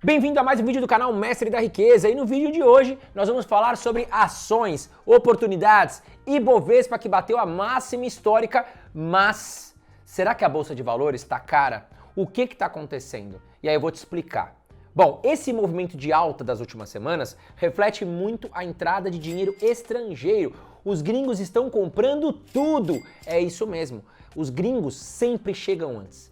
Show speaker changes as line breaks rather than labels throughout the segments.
Bem-vindo a mais um vídeo do canal Mestre da Riqueza e no vídeo de hoje nós vamos falar sobre ações, oportunidades e Bovespa que bateu a máxima histórica, mas será que a Bolsa de Valores está cara? O que está acontecendo? E aí eu vou te explicar. Bom, esse movimento de alta das últimas semanas reflete muito a entrada de dinheiro estrangeiro. Os gringos estão comprando tudo. É isso mesmo. Os gringos sempre chegam antes.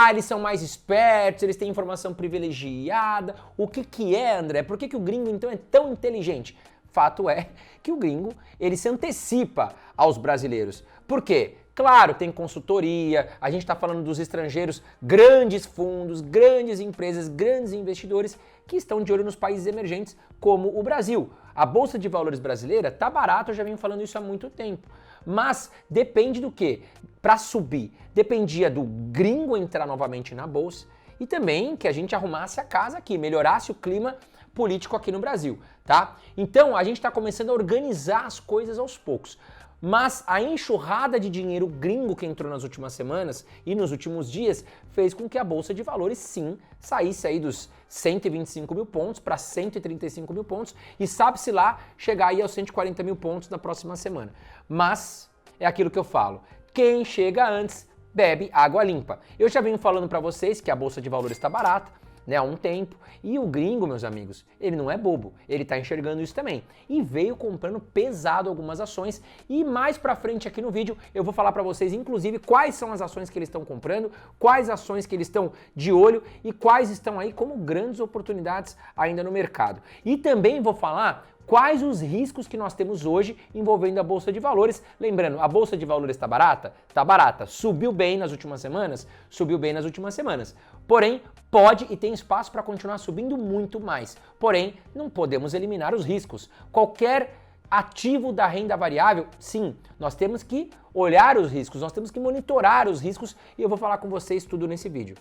Eles são mais espertos, eles têm informação privilegiada. O que é, André? Por que o gringo então é tão inteligente? Fato é que o gringo, ele se antecipa aos brasileiros. Por quê? Claro, tem consultoria, a gente está falando dos estrangeiros, grandes fundos, grandes empresas, grandes investidores que estão de olho nos países emergentes como o Brasil. A Bolsa de Valores brasileira tá barata, eu já venho falando isso há muito tempo. Mas depende do quê? Para subir, dependia do gringo entrar novamente na Bolsa e também que a gente arrumasse a casa aqui, melhorasse o clima político aqui no Brasil, tá? Então a gente está começando a organizar as coisas aos poucos. Mas a enxurrada de dinheiro gringo que entrou nas últimas semanas e nos últimos dias fez com que a Bolsa de Valores, sim, saísse aí dos 125 mil pontos para 135 mil pontos e sabe-se lá chegar aí aos 140 mil pontos na próxima semana. Mas é aquilo que eu falo, quem chega antes bebe água limpa. Eu já venho falando para vocês que a Bolsa de Valores está barata, né, há um tempo, e o gringo, meus amigos, ele não é bobo, ele tá enxergando isso também, e veio comprando pesado algumas ações, e mais pra frente aqui no vídeo eu vou falar pra vocês, inclusive, quais são as ações que eles estão comprando, quais ações que eles estão de olho, e quais estão aí como grandes oportunidades ainda no mercado. E também vou falar quais os riscos que nós temos hoje envolvendo a Bolsa de Valores. Lembrando, a Bolsa de Valores está barata? Está barata. Subiu bem nas últimas semanas? Subiu bem nas últimas semanas. Porém, pode e tem espaço para continuar subindo muito mais. Porém, não podemos eliminar os riscos. Qualquer ativo da renda variável, sim, nós temos que olhar os riscos, nós temos que monitorar os riscos e eu vou falar com vocês tudo nesse vídeo.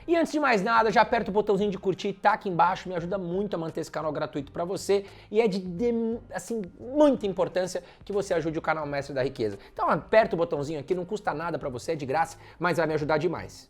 E antes de mais nada, já aperta o botãozinho de curtir, tá aqui embaixo, me ajuda muito a manter esse canal gratuito para você e é de muita importância que você ajude o canal Mestre da Riqueza. Então aperta o botãozinho aqui, não custa nada para você, é de graça, mas vai me ajudar demais.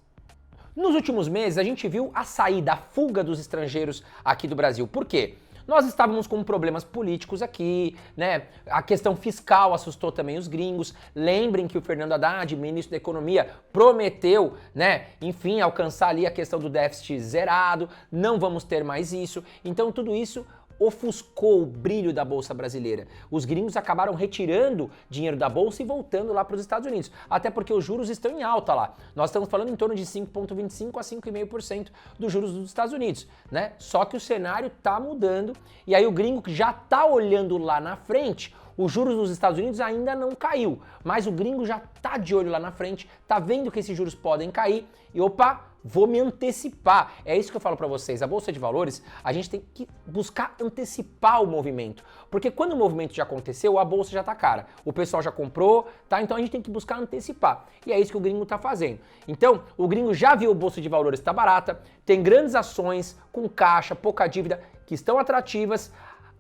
Nos últimos meses a gente viu a saída, a fuga dos estrangeiros aqui do Brasil. Por quê? Nós estávamos com problemas políticos aqui, né? A questão fiscal assustou também os gringos. Lembrem que o Fernando Haddad, ministro da Economia, prometeu, né? Enfim, alcançar ali a questão do déficit zerado. Não vamos ter mais isso. Então tudo isso ofuscou o brilho da Bolsa brasileira. Os gringos acabaram retirando dinheiro da Bolsa e voltando lá para os Estados Unidos. Até porque os juros estão em alta lá. Nós estamos falando em torno de 5,25% a 5,5% dos juros dos Estados Unidos, né? Só que o cenário está mudando e aí o gringo que já está olhando lá na frente, os juros dos Estados Unidos ainda não caiu, mas o gringo já está de olho lá na frente, está vendo que esses juros podem cair e opa, vou me antecipar. É isso que eu falo para vocês. A Bolsa de Valores, a gente tem que buscar antecipar o movimento. Porque quando o movimento já aconteceu, a Bolsa já tá cara. O pessoal já comprou, tá? Então a gente tem que buscar antecipar. E é isso que o gringo tá fazendo. Então, o gringo já viu a Bolsa de Valores tá barata, tem grandes ações com caixa, pouca dívida, que estão atrativas.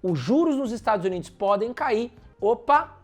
Os juros nos Estados Unidos podem cair. Opa!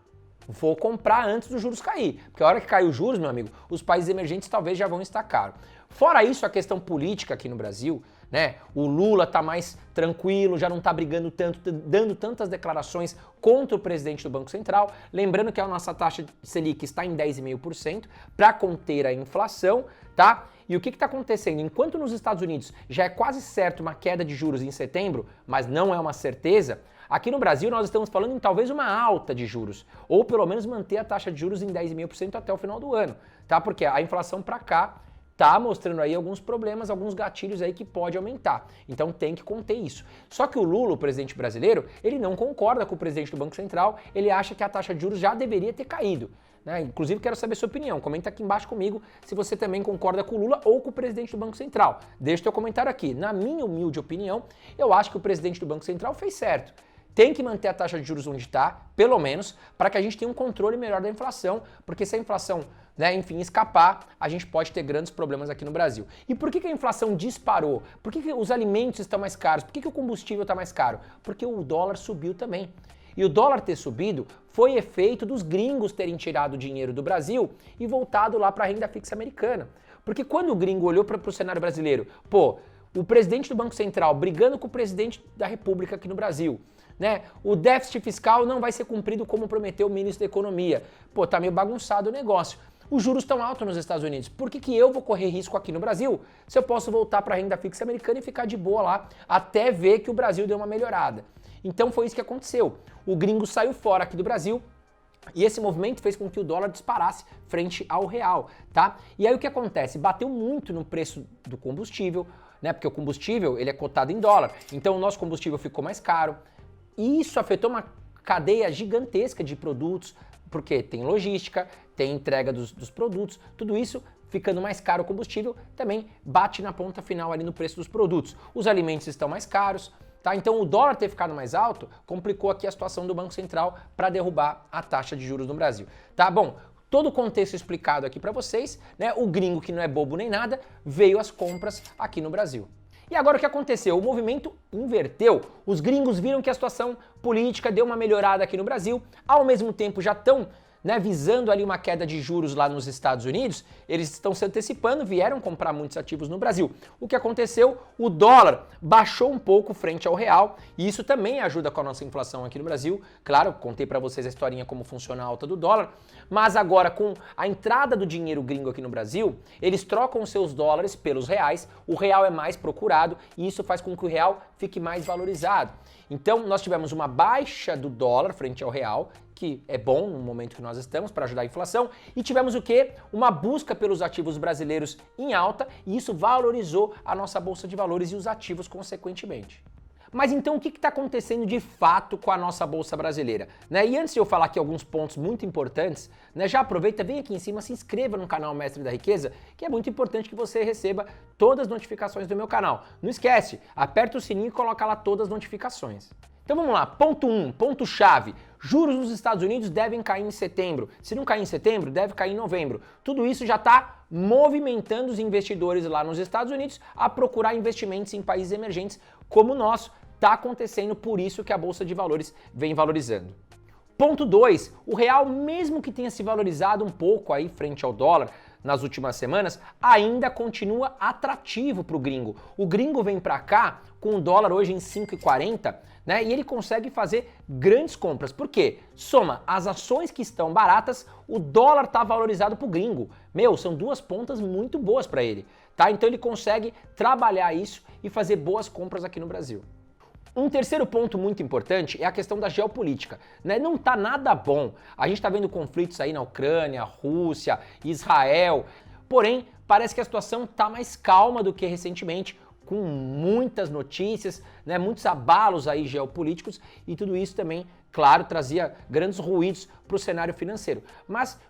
Vou comprar antes dos juros cair. Porque a hora que cair os juros, meu amigo, os países emergentes talvez já vão estar caros. Fora isso, a questão política aqui no Brasil, né? O Lula tá mais tranquilo, já não tá brigando tanto, dando tantas declarações contra o presidente do Banco Central. Lembrando que a nossa taxa de Selic está em 10,5% para conter a inflação, tá? E o que está acontecendo? Enquanto nos Estados Unidos já é quase certo uma queda de juros em setembro, mas não é uma certeza, aqui no Brasil nós estamos falando em talvez uma alta de juros, ou pelo menos manter a taxa de juros em 10,5% até o final do ano, tá? Porque a inflação para cá tá mostrando aí alguns problemas, alguns gatilhos aí que pode aumentar. Então tem que conter isso. Só que o Lula, o presidente brasileiro, ele não concorda com o presidente do Banco Central, ele acha que a taxa de juros já deveria ter caído. Né? Inclusive quero saber sua opinião, comenta aqui embaixo comigo se você também concorda com o Lula ou com o presidente do Banco Central. Deixa teu comentário aqui. Na minha humilde opinião, eu acho que o presidente do Banco Central fez certo. Tem que manter a taxa de juros onde está, pelo menos, para que a gente tenha um controle melhor da inflação, porque se a inflação, né, enfim, escapar, a gente pode ter grandes problemas aqui no Brasil. E por que a inflação disparou? Por que os alimentos estão mais caros? Por que o combustível está mais caro? Porque o dólar subiu também. E o dólar ter subido foi efeito dos gringos terem tirado dinheiro do Brasil e voltado lá para a renda fixa americana. Porque quando o gringo olhou para o cenário brasileiro, pô, o presidente do Banco Central brigando com o presidente da República aqui no Brasil, né? O déficit fiscal não vai ser cumprido como prometeu o ministro da Economia. Pô, tá meio bagunçado o negócio. Os juros estão altos nos Estados Unidos. Por que eu vou correr risco aqui no Brasil se eu posso voltar para a renda fixa americana e ficar de boa lá até ver que o Brasil deu uma melhorada? Então foi isso que aconteceu. O gringo saiu fora aqui do Brasil e esse movimento fez com que o dólar disparasse frente ao real, tá? E aí o que acontece? Bateu muito no preço do combustível, né? Porque o combustível ele é cotado em dólar. Então o nosso combustível ficou mais caro. E isso afetou uma cadeia gigantesca de produtos, porque tem logística, tem entrega dos produtos, tudo isso ficando mais caro o combustível também bate na ponta final ali no preço dos produtos. Os alimentos estão mais caros, tá? Então o dólar ter ficado mais alto complicou aqui a situação do Banco Central para derrubar a taxa de juros no Brasil, tá? Bom, todo o contexto explicado aqui para vocês, né? O gringo que não é bobo nem nada, veio às compras aqui no Brasil. E agora o que aconteceu? O movimento inverteu. Os gringos viram que a situação política deu uma melhorada aqui no Brasil, ao mesmo tempo já estão, né, visando ali uma queda de juros lá nos Estados Unidos, eles estão se antecipando, vieram comprar muitos ativos no Brasil. O que aconteceu? O dólar baixou um pouco frente ao real e isso também ajuda com a nossa inflação aqui no Brasil. Claro, contei para vocês a historinha como funciona a alta do dólar, mas agora com a entrada do dinheiro gringo aqui no Brasil, eles trocam os seus dólares pelos reais, o real é mais procurado e isso faz com que o real fique mais valorizado. Então nós tivemos uma baixa do dólar frente ao real, que é bom no momento que nós estamos para ajudar a inflação, e tivemos o quê? Uma busca pelos ativos brasileiros em alta, e isso valorizou a nossa bolsa de valores e os ativos consequentemente. Mas então o que está acontecendo de fato com a nossa bolsa brasileira? Né? E antes de eu falar aqui alguns pontos muito importantes, né, já aproveita, vem aqui em cima, se inscreva no canal Mestre da Riqueza, que é muito importante que você receba todas as notificações do meu canal. Não esquece, aperta o sininho e coloca lá todas as notificações. Então vamos lá, ponto 1, ponto-chave. Juros nos Estados Unidos devem cair em setembro. Se não cair em setembro, deve cair em novembro. Tudo isso já está movimentando os investidores lá nos Estados Unidos a procurar investimentos em países emergentes como o nosso. Está acontecendo, por isso que a Bolsa de Valores vem valorizando. Ponto 2, o real, mesmo que tenha se valorizado um pouco aí frente ao dólar nas últimas semanas, ainda continua atrativo para o gringo. O gringo vem para cá com o dólar hoje em 5,40, né? E ele consegue fazer grandes compras. Por quê? Soma as ações que estão baratas, o dólar está valorizado para o gringo. Meu, são duas pontas muito boas para ele, tá? Então ele consegue trabalhar isso e fazer boas compras aqui no Brasil. Um terceiro ponto muito importante é a questão da geopolítica, né? Não tá nada bom. A gente está vendo conflitos aí na Ucrânia, Rússia, Israel. Porém, parece que a situação está mais calma do que recentemente, com muitas notícias, né? Muitos abalos aí geopolíticos e tudo isso também, claro, trazia grandes ruídos para o cenário financeiro. Mas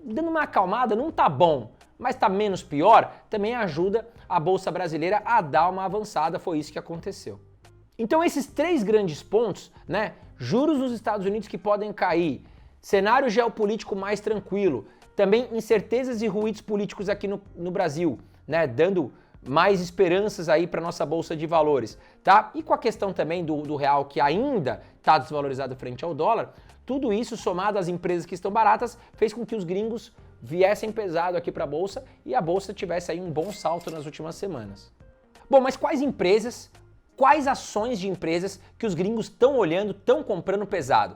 dando uma acalmada, não tá bom, mas tá menos pior, também ajuda a Bolsa Brasileira a dar uma avançada, foi isso que aconteceu. Então esses três grandes pontos, né? Juros nos Estados Unidos que podem cair, cenário geopolítico mais tranquilo, também incertezas e ruídos políticos aqui no Brasil, né? Dando mais esperanças aí para nossa Bolsa de Valores, tá? E com a questão também do real que ainda está desvalorizado frente ao dólar, tudo isso somado às empresas que estão baratas fez com que os gringos viessem pesado aqui para a Bolsa e a Bolsa tivesse aí um bom salto nas últimas semanas. Bom, mas quais empresas, quais ações de empresas que os gringos estão olhando, estão comprando pesado?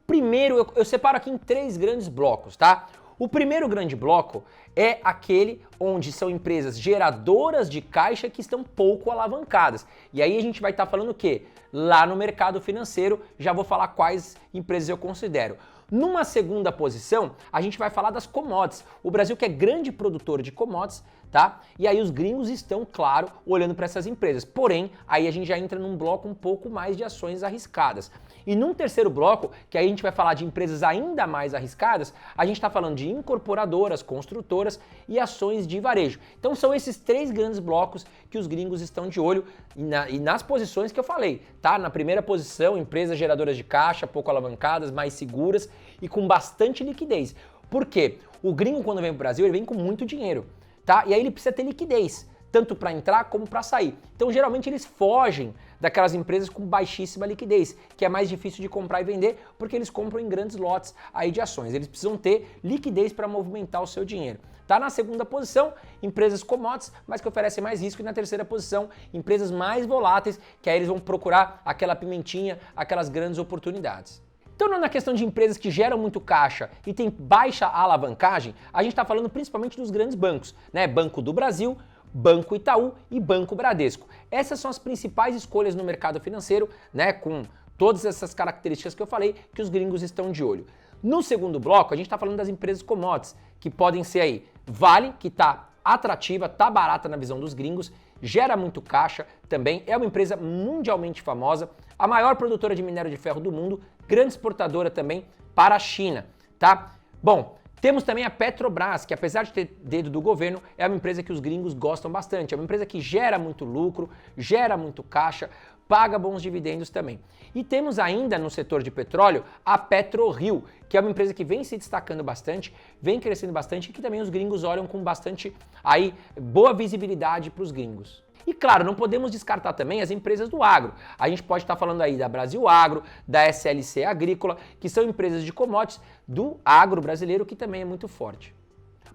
Primeiro, eu separo aqui em três grandes blocos, tá? O primeiro grande bloco é aquele onde são empresas geradoras de caixa que estão pouco alavancadas. E aí a gente vai estar falando o quê? Lá no mercado financeiro, já vou falar quais empresas eu considero. Numa segunda posição, a gente vai falar das commodities. O Brasil que é grande produtor de commodities, tá? E aí os gringos estão, claro, olhando para essas empresas. Porém, aí a gente já entra num bloco um pouco mais de ações arriscadas. E num terceiro bloco, que aí a gente vai falar de empresas ainda mais arriscadas, a gente está falando de incorporadoras, construtoras e ações de varejo. Então são esses três grandes blocos que os gringos estão de olho e nas posições que eu falei, tá? Na primeira posição, empresas geradoras de caixa, pouco alavancadas, mais seguras e com bastante liquidez. Por quê? O gringo quando vem para o Brasil, ele vem com muito dinheiro, tá? E aí ele precisa ter liquidez. tanto para entrar como para sair. Então, geralmente, eles fogem daquelas empresas com baixíssima liquidez, que é mais difícil de comprar e vender, porque eles compram em grandes lotes aí de ações. Eles precisam ter liquidez para movimentar o seu dinheiro. Tá na segunda posição, empresas commodities, mas que oferecem mais risco. E na terceira posição, empresas mais voláteis, que aí eles vão procurar aquela pimentinha, aquelas grandes oportunidades. Então, na questão de empresas que geram muito caixa e tem baixa alavancagem, a gente está falando principalmente dos grandes bancos, né? Banco do Brasil, Banco Itaú e Banco Bradesco. Essas são as principais escolhas no mercado financeiro, né? Com todas essas características que eu falei, que os gringos estão de olho. No segundo bloco, a gente está falando das empresas commodities, que podem ser aí Vale, que está atrativa, está barata na visão dos gringos, gera muito caixa também, é uma empresa mundialmente famosa, a maior produtora de minério de ferro do mundo, grande exportadora também para a China, tá? Bom, temos também a Petrobras, que apesar de ter dedo do governo, é uma empresa que os gringos gostam bastante, é uma empresa que gera muito lucro, gera muito caixa, paga bons dividendos também. E temos ainda no setor de petróleo a PetroRio, que é uma empresa que vem se destacando bastante, vem crescendo bastante e que também os gringos olham com bastante aí boa visibilidade para os gringos. E claro, não podemos descartar também as empresas do agro. A gente pode estar falando aí da Brasil Agro, da SLC Agrícola, que são empresas de commodities do agro brasileiro que também é muito forte.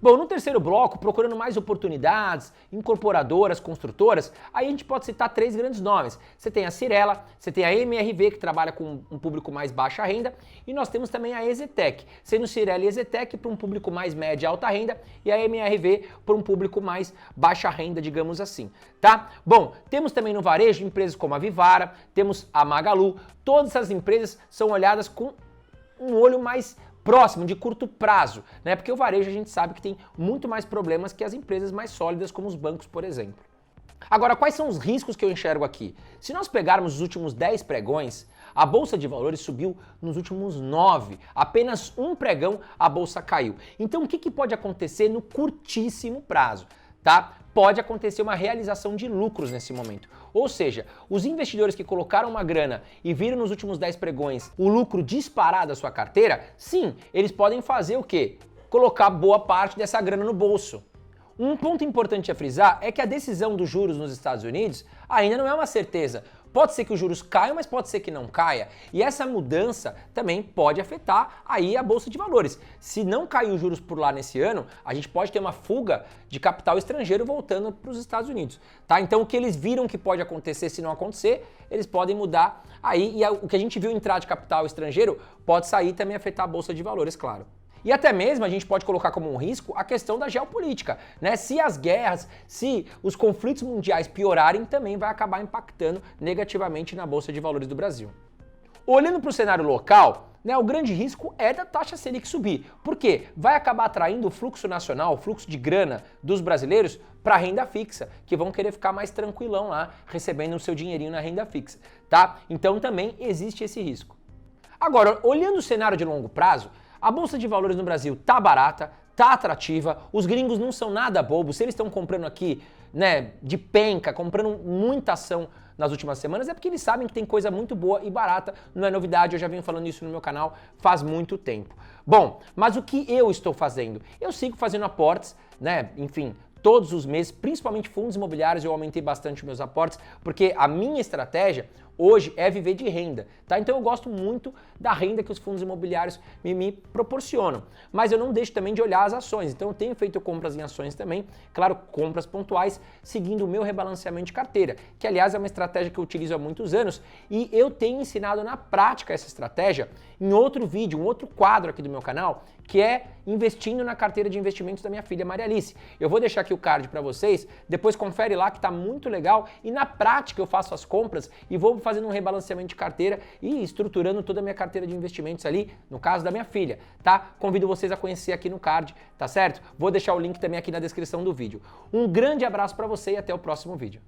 Bom, no terceiro bloco, procurando mais oportunidades, incorporadoras, construtoras, aí a gente pode citar três grandes nomes. Você tem a Cyrela, você tem a MRV, que trabalha com um público mais baixa renda, e nós temos também a EZTEC, sendo Cyrela e EZTEC para um público mais média e alta renda, e a MRV para um público mais baixa renda, digamos assim, tá? Bom, temos também no varejo empresas como a Vivara, temos a Magalu, todas essas empresas são olhadas com um olho mais próximo, de curto prazo, né? Porque o varejo a gente sabe que tem muito mais problemas que as empresas mais sólidas, como os bancos, por exemplo. Agora, quais são os riscos que eu enxergo aqui? Se nós pegarmos os últimos 10 pregões, a Bolsa de Valores subiu nos últimos 9. Apenas um pregão a Bolsa caiu. Então, o que pode acontecer no curtíssimo prazo? Tá? Pode acontecer uma realização de lucros nesse momento. Ou seja, os investidores que colocaram uma grana e viram nos últimos 10 pregões o lucro disparar da sua carteira, sim, eles podem fazer o quê? Colocar boa parte dessa grana no bolso. Um ponto importante a frisar é que a decisão dos juros nos Estados Unidos ainda não é uma certeza. Pode ser que os juros caiam, mas pode ser que não caia. E essa mudança também pode afetar aí a Bolsa de Valores. Se não cair os juros por lá nesse ano, a gente pode ter uma fuga de capital estrangeiro voltando para os Estados Unidos. Tá? Então o que eles viram que pode acontecer, se não acontecer, eles podem mudar aí. E o que a gente viu entrar de capital estrangeiro pode sair e também afetar a Bolsa de Valores, claro. E até mesmo a gente pode colocar como um risco a questão da geopolítica, né? Se as guerras, se os conflitos mundiais piorarem, também vai acabar impactando negativamente na Bolsa de Valores do Brasil. Olhando para o cenário local, né, o grande risco é da taxa Selic subir. Por quê? Vai acabar atraindo o fluxo nacional, o fluxo de grana dos brasileiros para a renda fixa, que vão querer ficar mais tranquilão lá, recebendo o seu dinheirinho na renda fixa, tá? Então também existe esse risco. Agora, olhando o cenário de longo prazo, a Bolsa de Valores no Brasil tá barata, tá atrativa, os gringos não são nada bobos, se eles estão comprando aqui, né, de penca, comprando muita ação nas últimas semanas, é porque eles sabem que tem coisa muito boa e barata, não é novidade, eu já venho falando isso no meu canal faz muito tempo. Bom, mas o que eu estou fazendo? Eu sigo fazendo aportes, né, enfim, todos os meses, principalmente fundos imobiliários, eu aumentei bastante os meus aportes, porque a minha estratégia hoje é viver de renda, tá? Então eu gosto muito da renda que os fundos imobiliários me proporcionam, mas eu não deixo também de olhar as ações, então eu tenho feito compras em ações também, claro, compras pontuais, seguindo o meu rebalanceamento de carteira, que aliás é uma estratégia que eu utilizo há muitos anos e eu tenho ensinado na prática essa estratégia em outro vídeo, um outro quadro aqui do meu canal, que é investindo na carteira de investimentos da minha filha Maria Alice. Eu vou deixar aqui o card para vocês, depois confere lá que tá muito legal e na prática eu faço as compras e vou fazendo um rebalanceamento de carteira e estruturando toda a minha carteira de investimentos ali, no caso da minha filha, tá? Convido vocês a conhecer aqui no card, tá certo? Vou deixar o link também aqui na descrição do vídeo. Um grande abraço para você e até o próximo vídeo.